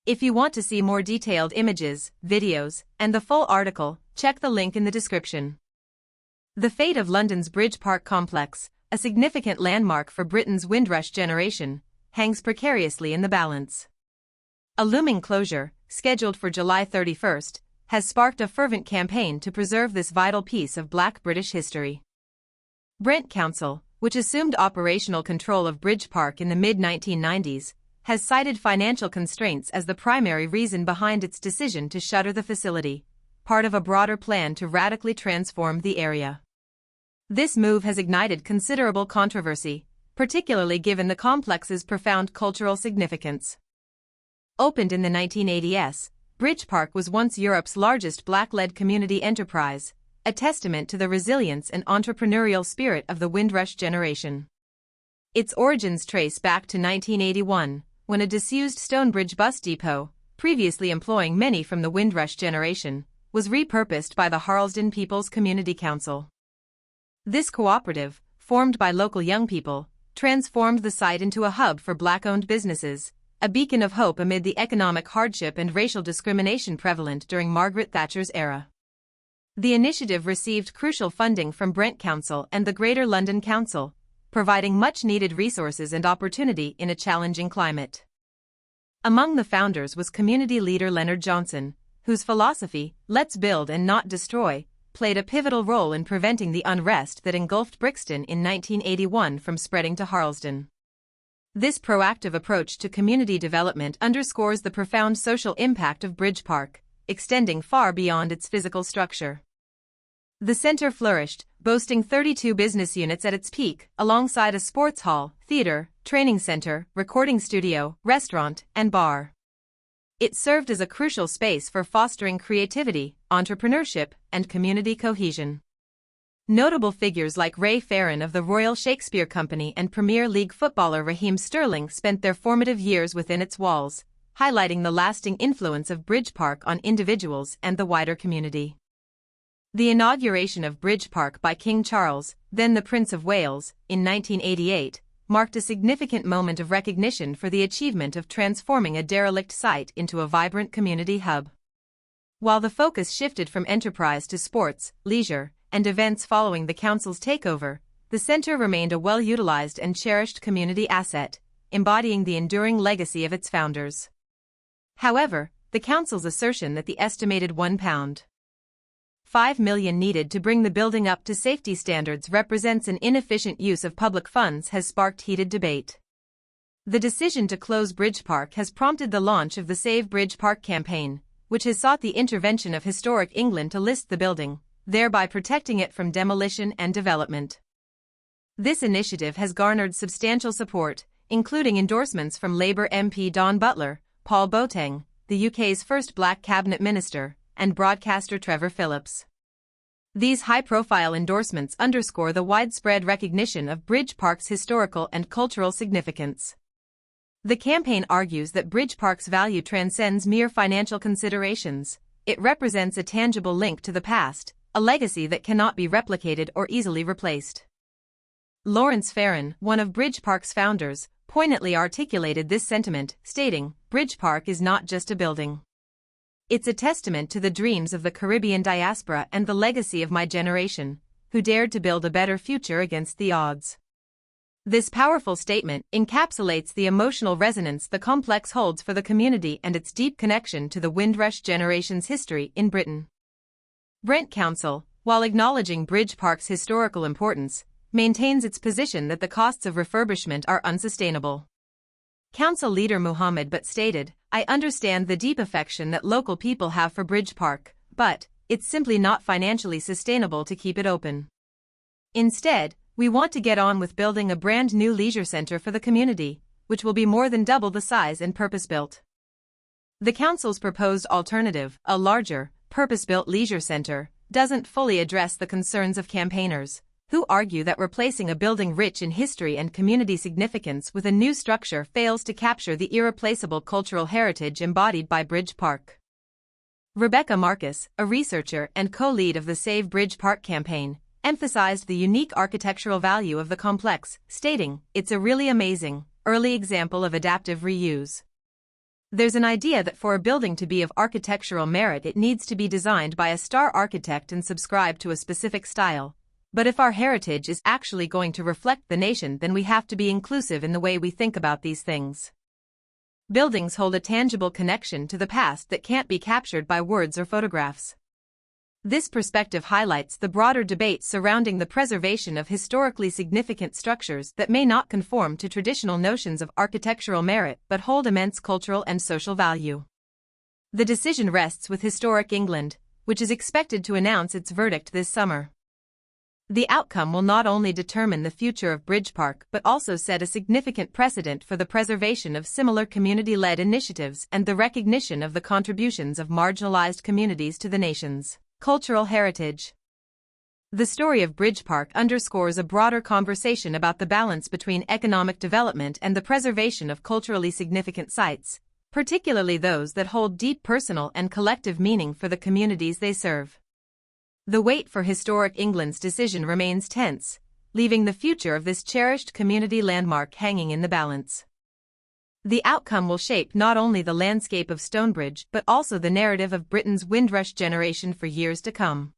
If you want to see more detailed images, videos, and the full article, check the link in the description. The fate of London's Bridge Park complex, a significant landmark for Britain's Windrush generation, hangs precariously in the balance. A looming closure, scheduled for July 31st, has sparked a fervent campaign to preserve this vital piece of Black British history. Brent Council, which assumed operational control of Bridge Park in the mid-1990s, has cited financial constraints as the primary reason behind its decision to shutter the facility, part of a broader plan to radically transform the area. This move has ignited considerable controversy, particularly given the complex's profound cultural significance. Opened in the 1980s, Bridge Park was once Europe's largest Black-led community enterprise, a testament to the resilience and entrepreneurial spirit of the Windrush generation. Its origins trace back to 1981, when a disused Stonebridge bus depot, previously employing many from the Windrush generation, was repurposed by the Harlesden People's Community Council. This cooperative, formed by local young people, transformed the site into a hub for Black-owned businesses, a beacon of hope amid the economic hardship and racial discrimination prevalent during Margaret Thatcher's era. The initiative received crucial funding from Brent Council and the Greater London Council, providing much-needed resources and opportunity in a challenging climate. Among the founders was community leader Leonard Johnson, whose philosophy, "Let's build and not destroy," played a pivotal role in preventing the unrest that engulfed Brixton in 1981 from spreading to Harlesden. This proactive approach to community development underscores the profound social impact of Bridge Park, extending far beyond its physical structure. The centre flourished, boasting 32 business units at its peak, alongside a sports hall, theatre, training centre, recording studio, restaurant, and bar. It served as a crucial space for fostering creativity, entrepreneurship, and community cohesion. Notable figures like Ray Farron of the Royal Shakespeare Company and Premier League footballer Raheem Sterling spent their formative years within its walls, highlighting the lasting influence of Bridge Park on individuals and the wider community. The inauguration of Bridge Park by King Charles, then the Prince of Wales, in 1988, marked a significant moment of recognition for the achievement of transforming a derelict site into a vibrant community hub. While the focus shifted from enterprise to sports, leisure, and events following the council's takeover, the centre remained a well-utilized and cherished community asset, embodying the enduring legacy of its founders. However, the council's assertion that the estimated £1.5 million needed to bring the building up to safety standards represents an inefficient use of public funds has sparked heated debate. The decision to close Bridge Park has prompted the launch of the Save Bridge Park campaign, which has sought the intervention of Historic England to list the building, thereby protecting it from demolition and development. This initiative has garnered substantial support, including endorsements from Labour MP Don Butler, Paul Boateng, the UK's first Black cabinet minister, and broadcaster Trevor Phillips. These high-profile endorsements underscore the widespread recognition of Bridge Park's historical and cultural significance. The campaign argues that Bridge Park's value transcends mere financial considerations. It represents a tangible link to the past, a legacy that cannot be replicated or easily replaced. Lawrence Farron, one of Bridge Park's founders, poignantly articulated this sentiment, stating, "Bridge Park is not just a building. It's a testament to the dreams of the Caribbean diaspora and the legacy of my generation, who dared to build a better future against the odds." This powerful statement encapsulates the emotional resonance the complex holds for the community and its deep connection to the Windrush generation's history in Britain. Brent Council, while acknowledging Bridge Park's historical importance, maintains its position that the costs of refurbishment are unsustainable. Council leader Muhammad Butt stated, "I understand the deep affection that local people have for Bridge Park, but it's simply not financially sustainable to keep it open. Instead, we want to get on with building a brand new leisure centre for the community, which will be more than double the size and purpose-built." The council's proposed alternative, a larger, purpose-built leisure centre, doesn't fully address the concerns of campaigners, who argue that replacing a building rich in history and community significance with a new structure fails to capture the irreplaceable cultural heritage embodied by Bridge Park. Rebecca Marcus, a researcher and co-lead of the Save Bridge Park campaign, emphasized the unique architectural value of the complex, stating, "It's a really amazing, early example of adaptive reuse." There's an idea that for a building to be of architectural merit it needs to be designed by a star architect and subscribe to a specific style. But if our heritage is actually going to reflect the nation, then we have to be inclusive in the way we think about these things. Buildings hold a tangible connection to the past that can't be captured by words or photographs. This perspective highlights the broader debate surrounding the preservation of historically significant structures that may not conform to traditional notions of architectural merit but hold immense cultural and social value. The decision rests with Historic England, which is expected to announce its verdict this summer. The outcome will not only determine the future of Bridge Park but also set a significant precedent for the preservation of similar community-led initiatives and the recognition of the contributions of marginalized communities to the nation's cultural heritage. The story of Bridge Park underscores a broader conversation about the balance between economic development and the preservation of culturally significant sites, particularly those that hold deep personal and collective meaning for the communities they serve. The wait for Historic England's decision remains tense, leaving the future of this cherished community landmark hanging in the balance. The outcome will shape not only the landscape of Stonebridge but also the narrative of Britain's Windrush generation for years to come.